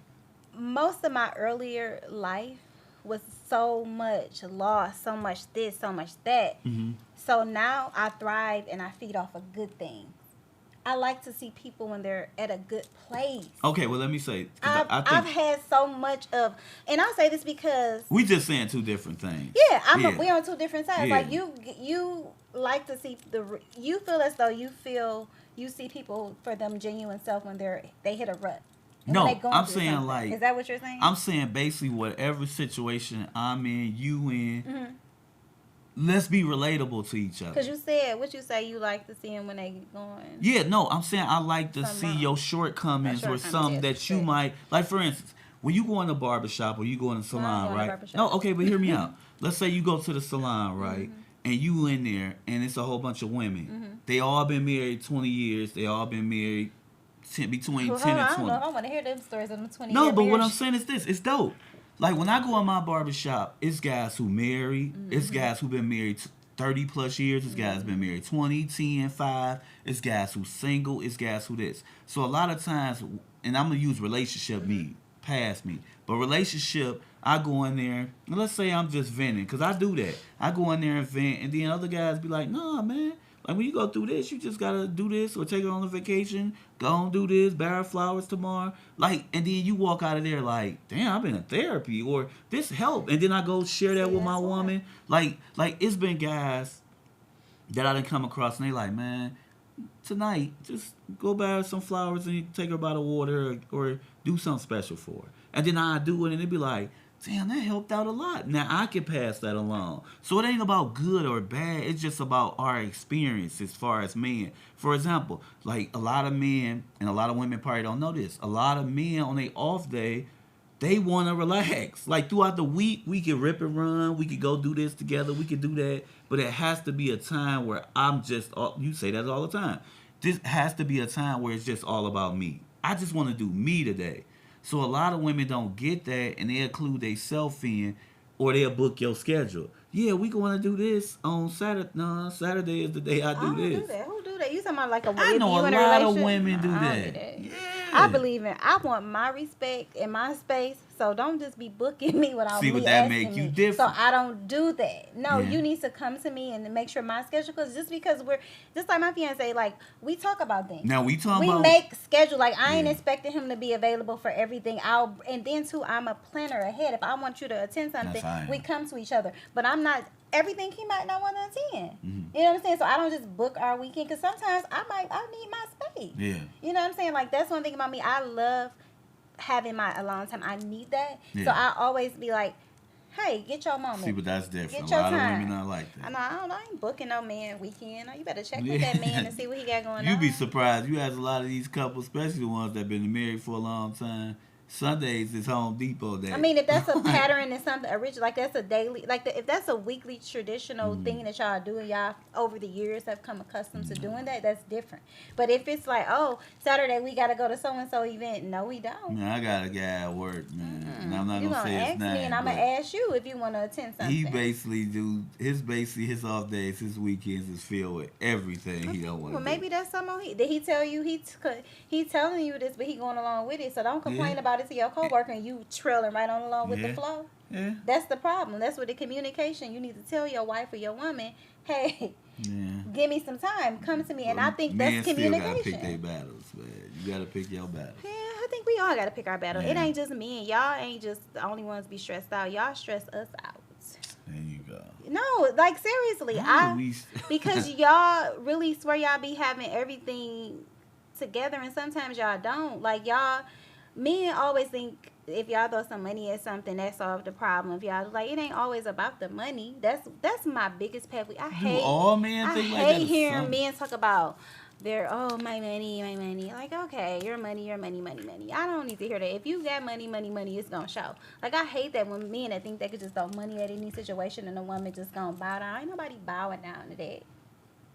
Most of my earlier life was so much loss, so much this, so much that. Mm-hmm. So now I thrive and I feed off of good things. I like to see people when they're at a good place. Okay, well, let me say. 'Cause I I've think had so much of, and I'll say this because we just saying two different things. yeah, we're on two different sides. Yeah. Like you like to see you feel as though you see people for them genuine self when they hit a rut. And No, when they going I'm through saying something. like Is that what you're saying? I'm saying basically whatever situation I'm in, you in, let's be relatable to each other. Because you said what you say you like to see them when they going. Yeah, no, I'm saying I like to Something see wrong. your shortcomings or Shortcomings, something yes, that you yes. might like. For instance, when you go in the barbershop or you go in the I don't salon, go in the right? barbershop. No, okay, but hear me out. Let's say you go to the salon, right? Mm-hmm. And you in there, and it's a whole bunch of women. They all been married 20 years. They all been married between Well, 10 hold on, and I 20. don't know if I want to hear them stories of them 20 No, year but what I'm marriage. saying is this: it's dope. Like when I go in my barbershop, it's guys who married, it's guys who been married 30 plus years, it's guys been married 20, 10, 5, it's guys who single, it's guys who this. So a lot of times, and I'm gonna use relationship me, past me, but relationship, I go in there, and let's say I'm just venting, because I do that. I go in there and vent, and then other guys be like, nah, man, Like when you go through this, you just gotta do this or take her on a vacation. Go and do this, buy her flowers tomorrow. Like, and then you walk out of there like, damn, I've been in therapy or this helped. And then I go share that See, with my that's why. woman. Like it's been guys that I didn't come across and they like, man, tonight just go buy her some flowers and take her by the water or do something special for her. And then I do it and they be like, damn, that helped out a lot. Now I can pass that along. So it ain't about good or bad. It's just about our experience as far as men. For example, like a lot of men and a lot of women probably don't know this. A lot of men on their off day, they want to relax. Like throughout the week, we can rip and run. We could go do this together. We could do that. But it has to be a time where I'm just, you say that all the time. This has to be a time where it's just all about me. I just want to do me today. So a lot of women don't get that, and they include themselves in, or they'll book your schedule. Yeah, we going to do this on Saturday. No, Saturday is the day I do don't this. do that. Who do that? You talking about like a I know you a in lot of relationship? women do I don't that. Yeah. I believe in. I want my respect and my space. So don't just be booking me without See, me would that asking make you me. different? So I don't do that. No, Yeah. you need to come to me and make sure my schedule. Because just because we're just like my fiance, like we talk about things. Now we talking We about make schedule. Like I ain't Yeah. expecting him to be available for everything. And then too, I'm a planner ahead. If I want you to attend something, Yes, I am. we come to each other. But I'm not. Everything he might not want to attend. Mm-hmm. You know what I'm saying? So I don't just book our weekend because sometimes I need my space. Yeah. You know what I'm saying? Like that's one thing about me. I love having my alone time. I need that. Yeah. So I always be like, hey, get your moment. See, but that's different. Get A your lot time. of women not like that. I ain't booking no man weekend. You better check Yeah. with that man and see what he got going on. You be surprised. You ask a lot of these couples, especially the ones that been married for a long time. Sundays is Home Depot day. I mean, if that's a pattern and something original, like that's a daily, like if that's a weekly traditional thing that y'all do and y'all over the years have come accustomed to doing that, that's different. But if it's like, oh, Saturday we got to go to so and so event, no, we don't. Man, I got a guy at work, man. And I'm not You gonna say gonna his ask name. me, and I'm gonna but ask you if you want to attend something. he basically his off days, his weekends is filled with everything he don't want to Well, maybe that's something. Did he tell you he telling you this, but he going along with it? So don't complain Yeah. about it to your coworker and you trailing right on along with the Yeah. flow. Yeah. That's the problem. That's what the communication. You need to tell your wife or your woman, hey, Yeah. give me some time. Come to me, and I think men that's still communication. gotta pick their battles, man. You gotta pick your battles. Yeah, I think we all got to pick our battle. It Yeah. ain't just men. Y'all ain't just the only ones be stressed out. Y'all stress us out. There you go. No, like seriously, because y'all really swear y'all be having everything together, and sometimes y'all don't. Like y'all, men always think if y'all throw some money at something, that solved the problem. If y'all like, it ain't always about the money. That's my biggest pet peeve. Do all men I think like that? hate or hearing some? men talk about their my money. Like, okay, your money. I don't need to hear that. If you got money, it's gonna show. Like, I hate that when men that think they could just throw money at any situation and a woman just gonna bow down. Ain't nobody bowing down to that.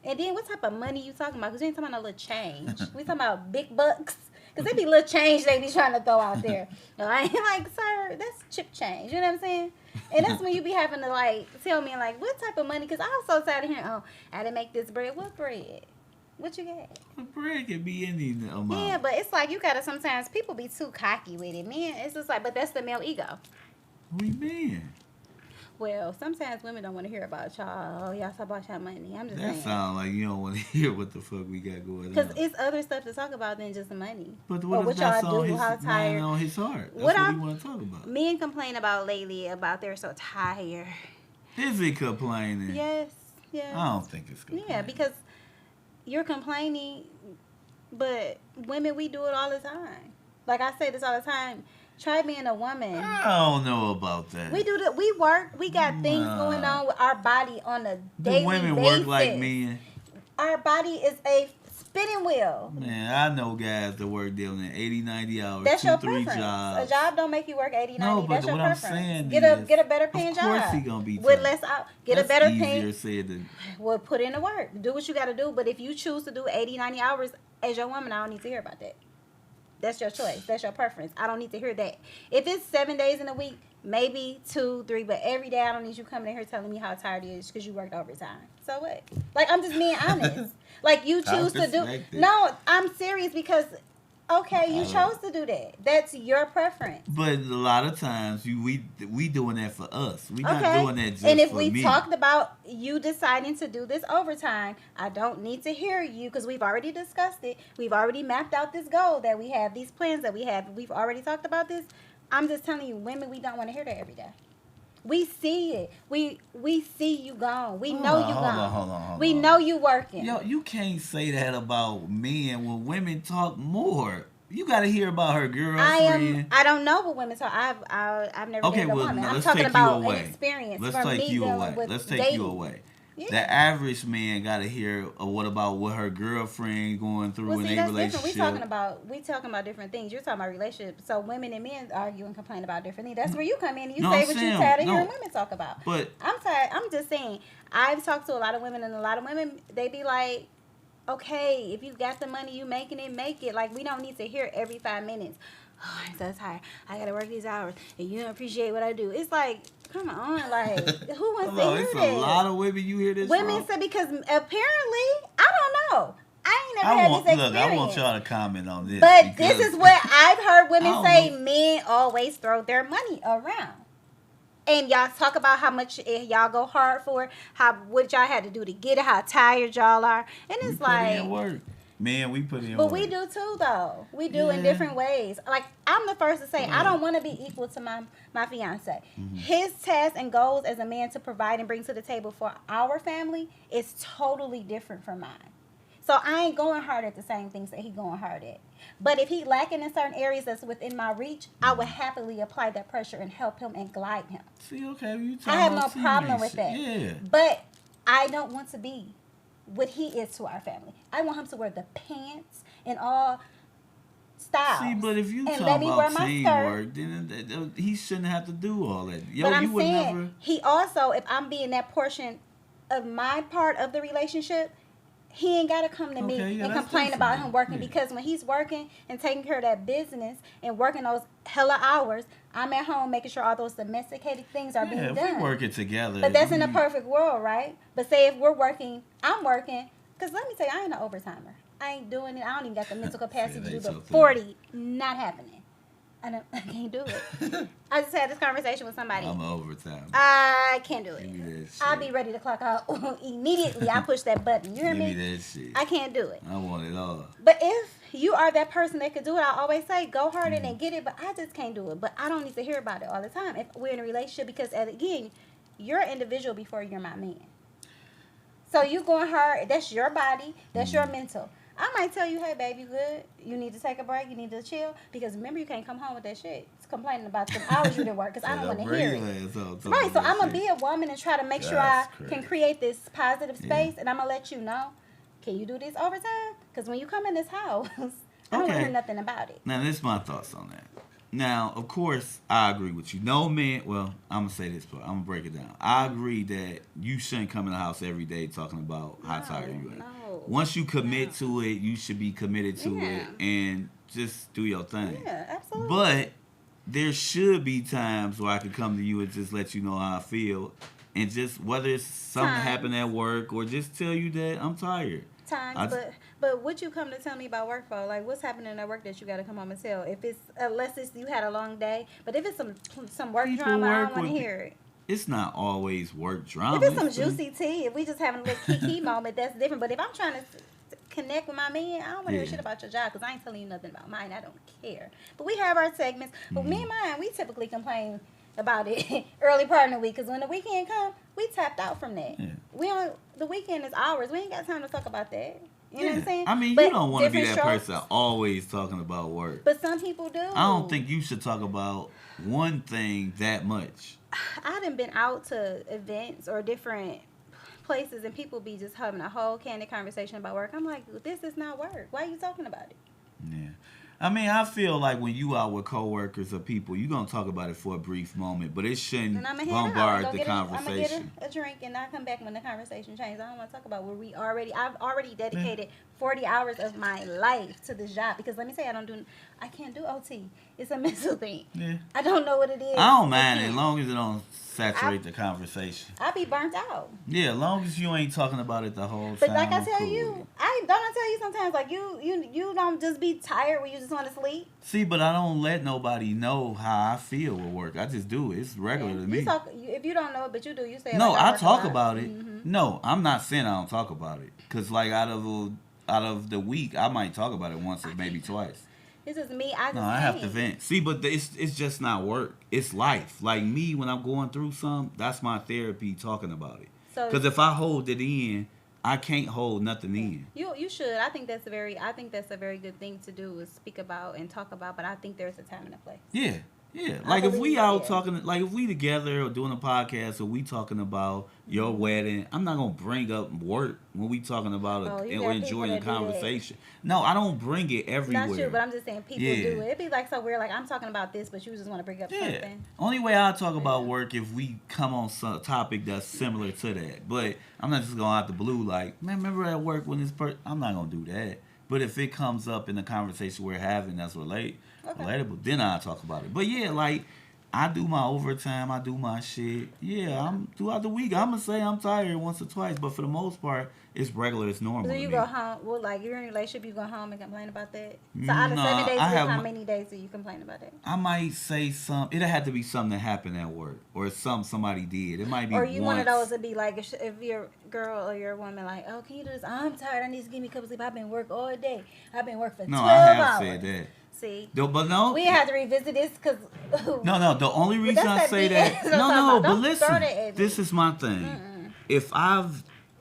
And then what type of money you talking about? Because you ain't talking about no little change. We talking about big bucks. Because they be little change they be trying to throw out there. I ain't like, sir, that's chip change. You know what I'm saying? And that's when you be having to, like, tell me, like, what type of money? Because I'm so tired of hearing, oh, I didn't make this bread. What bread? What you got? A bread can be any amount. Yeah, but it's like you got to sometimes, people be too cocky with it. Man, it's just like, but that's the male ego. What do you mean? Well, sometimes women don't want to hear about y'all. Oh, y'all talk about y'all money. I'm just That saying. sound like you don't want to hear what the fuck we got going on. Because it's other stuff to talk about than just money. But Or what what if that's y'all on do, his how mind, tired. on his heart? That's What what I- he want to talk about. Men complain about lately about they're so tired. Is he complaining? Yes, yes. I don't think it's complaining. Yeah, because you're complaining, but women, we do it all the time. Like I say this all the time. Try being a woman. I don't know about that. We do that. We work. We got things Nah. going on with our body on a daily Do women basis. work like men? Our body is a spinning wheel. Man, I know guys that work doing 80, 90 hours, That's 2, your 3 preference. jobs. A job don't make you work 80, 90. No, but That's your what I'm preference. saying get a better paying of job. course he gonna be with tough. less out. Get That's a better easier paying. said than Well, put in the work. Do what you got to do. But if you choose to do 80, 90 hours as your woman, I don't need to hear about that. That's your choice. That's your preference. I don't need to hear that. If it's 7 days in a week, maybe 2, 3, but every day I don't need you coming in here telling me how tired you is because you worked overtime. So what? Like, I'm just being honest. Like, you choose to do. respect it. No, I'm serious because Okay, you chose to do that. That's your preference. But a lot of times we doing that for us. We not Okay. doing that just And if for we me. talked about you deciding to do this overtime, I don't need to hear you because we've already discussed it. We've already mapped out this goal that we have, these plans that we have. We've already talked about this. I'm just telling you, women, we don't want to hear that every day. We see it. We see you gone. We know you gone. Hold on. We know you working. Yo, you can't say that about men when women talk more. You got to hear about her girlfriend. I don't know what women talk. I've never dated a woman. Now, I'm talking about an experience. Let's from take me you dealing away. with Let's take dating. you away. Yeah. The average man got to hear what her girlfriend going through in their relationship. We talking about different things. You're talking about relationships. So women and men argue and complain about different things. That's where you come in and you say what you're tired of hearing women talk about. But I'm tired. I'm just saying. I've talked to a lot of women, and a lot of women, they be like, okay, if you got the money, you making it, make it. Like, we don't need to hear every 5 minutes. Oh, I'm so tired. I got to work these hours, and you don't appreciate what I do. It's like, come on, like, who wants to hear it's that? A lot of women you hear this women from? say, because apparently, I don't know. I ain't never had this experience. Look, I want y'all to comment on this. But this is what I've heard women say. know. Men always throw their money around. And y'all talk about how much y'all go hard for it, what y'all had to do to get it, how tired y'all are. And it's like... put in work. Man, we put in work. But we do too, though. We do in different ways. Like, I'm the first to say, I don't want to be equal to my fiance. Mm-hmm. His tasks and goals as a man to provide and bring to the table for our family is totally different from mine. So I ain't going hard at the same things that he going hard at. But if he lacking in certain areas that's within my reach, I would happily apply that pressure and help him and glide him. See, okay, you talking I have about no problem with that. Yeah. But I don't want to be what he is to our family. I want him to wear the pants and all styles. See, but if you talk about teamwork, then he shouldn't have to do all that. Yo, but I'm you would saying, never... he also, if I'm being that portion of my part of the relationship, he ain't got to come to me and complain about him working because when he's working and taking care of that business and working those hella hours, I'm at home making sure all those domesticated things are being done. Yeah, if we work it together. But that's in a perfect world, right? But say if we're working, I'm working, because let me tell you, I ain't an overtimer. I ain't doing it. I don't even got the mental capacity to do the 40. Not happening. I can't do it. I just had this conversation with somebody. I'm overtime. I can't do it. I'll be ready to clock out immediately. I push that button. You hear me? Give me that shit. I can't do it. I want it all. But if you are that person that could do it, I always say go hard in and get it. But I just can't do it. But I don't need to hear about it all the time if we're in a relationship because, again, you're an individual before you're my man. So you going hard. That's your body. That's your mental. I might tell you, hey, babe, you good? You need to take a break. You need to chill. Because remember, you can't come home with that shit. It's complaining about the hours you didn't work because I don't want to hear it. Right, so I'm going to be a woman and try to make sure I can create this positive space. And I'm going to let you know, can you do this overtime? Because when you come in this house, I don't want to hear nothing about it. Now, this is my thoughts on that. Now, of course, I agree with you. No man, well, I'm going to say this part. I'm going to break it down. I agree that you shouldn't come in the house every day talking about how tired you are. No. Once you commit to it, you should be committed to it and just do your thing. Yeah, absolutely. But there should be times where I could come to you and just let you know how I feel. And just whether it's something happened at work or just tell you that I'm tired. But what you come to tell me about work for? Like, what's happening at work that you got to come home and tell? If it's unless you had a long day, but if it's some work drama, I don't want to hear it. It's not always work drama. If it's some juicy tea, if we just having a little kiki moment, that's different. But if I'm trying to connect with my man, I don't want to hear shit about your job because I ain't telling you nothing about mine. I don't care. But we have our segments. But me and mine, we typically complain about it early part of the week because when the weekend comes, we tapped out from that. Yeah. The weekend is ours. We ain't got time to talk about that. You know what I'm saying? I mean, you don't want to be that person always talking about work. But some people do. I don't think you should talk about one thing that much. I done been out to events or different places and people be just having a whole candid conversation about work. I'm like, this is not work. Why are you talking about it? Yeah. I mean, I feel like when you out with coworkers or people, you're going to talk about it for a brief moment, but it shouldn't bombard the conversation. I'm going to get a drink and I come back when the conversation changes. I don't want to talk about where I've already dedicated 40 hours of my life to this job because let me say I can't do OT. It's a mental thing. Yeah. I don't know what it is. I don't mind it as long as it don't saturate the conversation. I be burnt out. Yeah, as long as you ain't talking about it the whole time. But like I I'm tell cool you, with it. I tell you sometimes like you don't just be tired when you just want to sleep. See, but I don't let nobody know how I feel with work. I just do it. It's regular to me. If you don't know it, but you do, you say No, like, I work a talk lot. about it. Mm-hmm. No, I'm not saying I don't talk about it. Because, like, out of the week, I might talk about it once or maybe twice. This is me. I have to vent. See, but it's just not work. It's life. Like me, when I'm going through something, that's my therapy talking about it. Because if I hold it in, I can't hold nothing in. You should. I think that's a very good thing to do is speak about and talk about. But I think there's a time and a place. Yeah. Yeah, like if we out talking, like if we together or doing a podcast or we talking about your wedding, I'm not gonna bring up work when we talking about it or enjoying the conversation. No, I don't bring it everywhere. Not you, but I'm just saying people do it. It'd be like so weird, like I'm talking about this, but you just want to bring up something. Only way I talk about work if we come on some topic that's similar to that. But I'm not just going out the blue like, man, remember at work when this person? I'm not gonna do that. But if it comes up in the conversation we're having that's relatable, then I'll talk about it. But yeah, like I do my overtime, I do my shit. Yeah, I'm throughout the week. I'm gonna say I'm tired once or twice, but for the most part, it's regular. It's normal. So you go home? Well, like you're in a relationship, you go home and complain about that. So out of 7 days, how many days do you complain about it? I might say it'll have to be something that happened at work, or somebody did. It might be. Or you one of those to be like, if you're a girl or you're a woman, like, oh, can you do this? I'm tired. I need to give me a cup of sleep. I've been work all day. I've been work for 12 hours. No, I have said that. See, but no, we have to revisit this because. No. The only reason I say that, but listen, this is my thing. Mm-mm.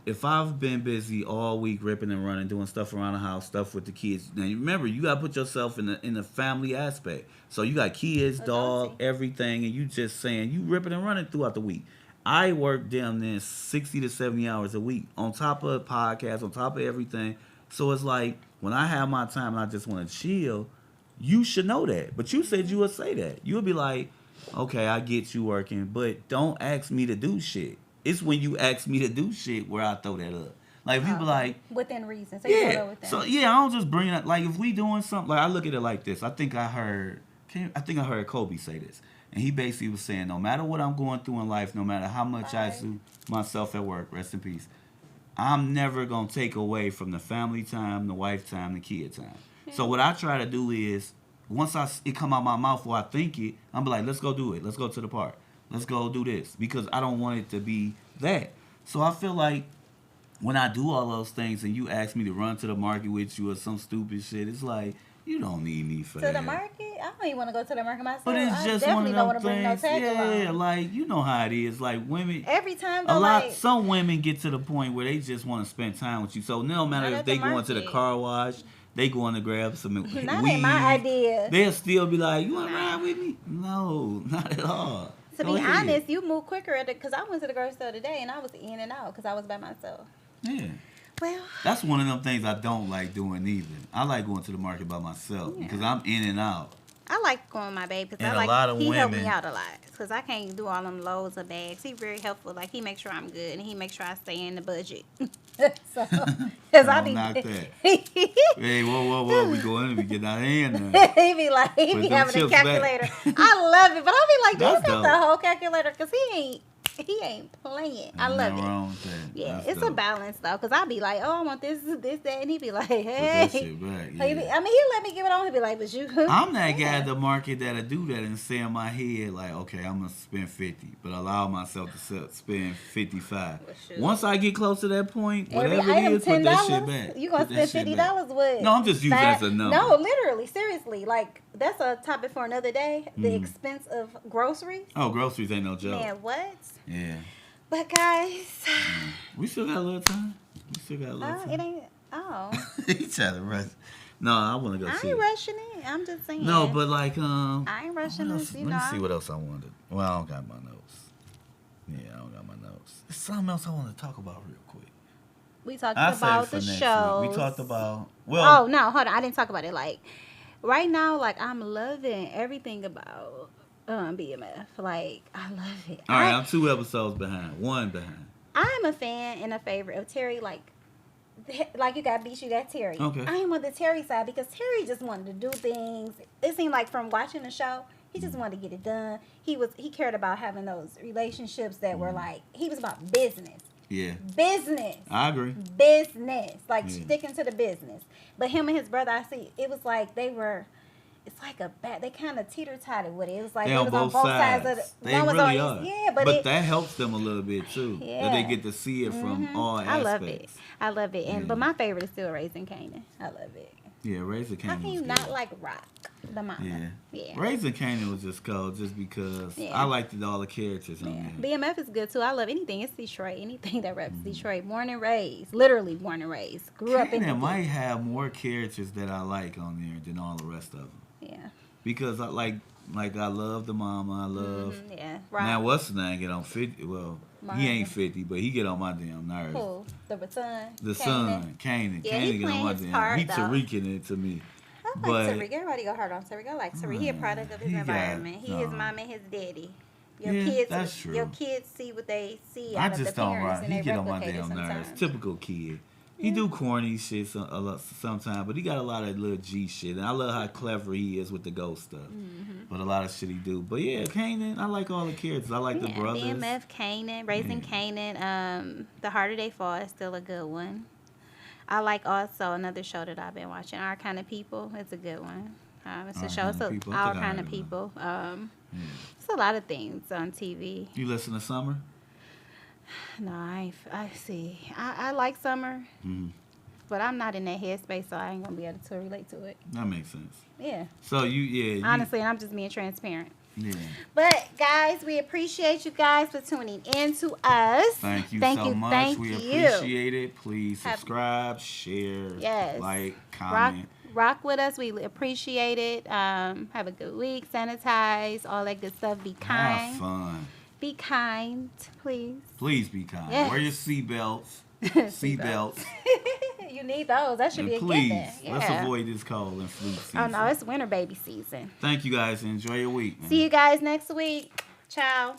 If I've been busy all week, ripping and running, doing stuff around the house, stuff with the kids. Now remember, you gotta put yourself in the family aspect. So you got kids, dog, everything, and you just saying you ripping and running throughout the week. I work damn near 60 to 70 hours a week on top of podcasts, on top of everything. So it's like when I have my time and I just want to chill. You should know that. But you said you would say that. You would be like, okay, I get you working, but don't ask me to do shit. It's when you ask me to do shit where I throw that up. Like, if you be like... Within reason. So you go within. So, yeah, I don't just bring it... Like, if we doing something... Like, I look at it like this. I think I heard Kobe say this. And he basically was saying, no matter what I'm going through in life, no matter how much I do myself at work, rest in peace, I'm never going to take away from the family time, the wife time, the kid time. So what I try to do is, once it come out my mouth or I think it, I'm like, let's go do it. Let's go to the park. Let's go do this. Because I don't want it to be that. So I feel like when I do all those things and you ask me to run to the market with you or some stupid shit, it's like, you don't need me for that. To the market? I don't even want to go to the market myself. But it's just I one of definitely don't want them to bring no things. tag along. Yeah, like, you know how it is. Like, women... Every time, though, some women get to the point where they just want to spend time with you. So no matter if they go into the car wash... They going to grab some weed. That ain't my idea. They'll still be like, you want to ride with me? No, not at all. To be honest, you move quicker because I went to the grocery store today and I was in and out because I was by myself. Yeah. Well. That's one of them things I don't like doing either. I like going to the market by myself because I'm in and out. I like going with my baby because he helped me out a lot because I can't do all them loads of bags. He's very helpful. Like, he makes sure I'm good and he makes sure I stay in the budget. So, because I be knock that. Hey, whoa, we going we getting out of hand now. he be having a calculator. I love it, but I be like, dude, you got the whole calculator because he ain't playing. I love it. Wrong with that. Yeah, That's it's dope. a balance though, because I be like, oh, I want this, that, and he be like, hey. Put that shit back, yeah. He'll let me give it on. He be like, but you. I'm that guy at the market that'll do that and say in my head, like, okay, I'm going to spend 50, but allow myself to spend 55. Once I get close to that point, whatever it is, put that shit back. You going to spend $50 with? No, I'm just using that as a number. No, literally, seriously. Like, that's a topic for another day. The expense of groceries. Oh, groceries ain't no joke. Man, what? Yeah. But guys, we still got a little time. It ain't. Oh. He trying to rush. No, I want to go see. I ain't rushing it. I'm just saying. No, but like I ain't rushing this. Let me see what else I wanted. Well, I don't got my notes. Yeah, I don't got my notes. There's something else I want to talk about real quick. We talked about the shows. We talked about Oh no, hold on. I didn't talk about it. Like right now, like I'm loving everything about BMF. Like I love it. All right, I'm 2 episodes behind. 1 behind. I'm a fan and a favorite of Terry. Like like you got Beach, you got Terry. Okay. I am on the Terry side because Terry just wanted to do things. It seemed like from watching the show, he just wanted to get it done. He cared about having those relationships that were like, he was about business. Yeah. Business. I agree. Business. Like Yeah. sticking to the business. But him and his brother, I see, it was like they were, it's like a bad, they kind of teeter-totted with it. It was like They it on was both on both sides sides. of the, They one was really on are. yeah, but that helps them a little bit too. Yeah. That they get to see it from all aspects. I love it. I love it. And Yeah. but my favorite is still Raising Kanan. I love it. Yeah, Raising Kanan. How can you was not good. like Rock, the mama? Yeah. Raising Kanan was just cold just because I liked all the characters on there. BMF is good too. I love anything. It's Detroit. Anything that reps Detroit. Born and raised. Literally born and raised. Grew up in Kanan might have more characters that I like on there than all the rest of them. Yeah. Because I like I love the mama. I love. Yeah. Rock. Now what's his name get on 50? Well, Marvin. he ain't 50, but he get on my damn nerves. Who? The son. The son, Kanan. Yeah, Kanan he get on my playing his damn. part, He though. Tariqing it to me. I like But Tariq. Everybody go hard on Tariq. I like Tariq. He a product of his environment. He his mom and his daddy. Your kids, that's true. Your kids see what they see I out of just the don't parents, right. and He they get on my replicate it damn nerves. sometimes. Typical kid. He do corny shit sometimes, but he got a lot of little G shit, and I love how clever he is with the ghost stuff. But a lot of shit he do. But yeah, Kanan, I like all the characters. I like the brothers. BMF, Kanan, Raising Kanan. The Harder They Fall is still a good one. I like also another show that I've been watching, Our Kind of People. It's a good one. It's a show. It's Our Kind of People. It's a lot of things on TV. You listen to Summer? No, I see. I like Summer, but I'm not in that headspace, so I ain't gonna be able to relate to it. That makes sense. Yeah. So Honestly, and I'm just being transparent. Yeah. But guys, we appreciate you guys for tuning in to us. Thank you so much. We appreciate it. Please subscribe, share, like, comment. Rock with us. We appreciate it. Have a good week. Sanitize, all that good stuff. Be kind. Have fun. Be kind, please. Please be kind. Yes. Wear your seatbelts. Seatbelts. You need those. That should be a please, given. Yeah. let's avoid this cold and flu season. Oh, no, it's winter baby season. Thank you guys. Enjoy your week, man. See you guys next week. Ciao.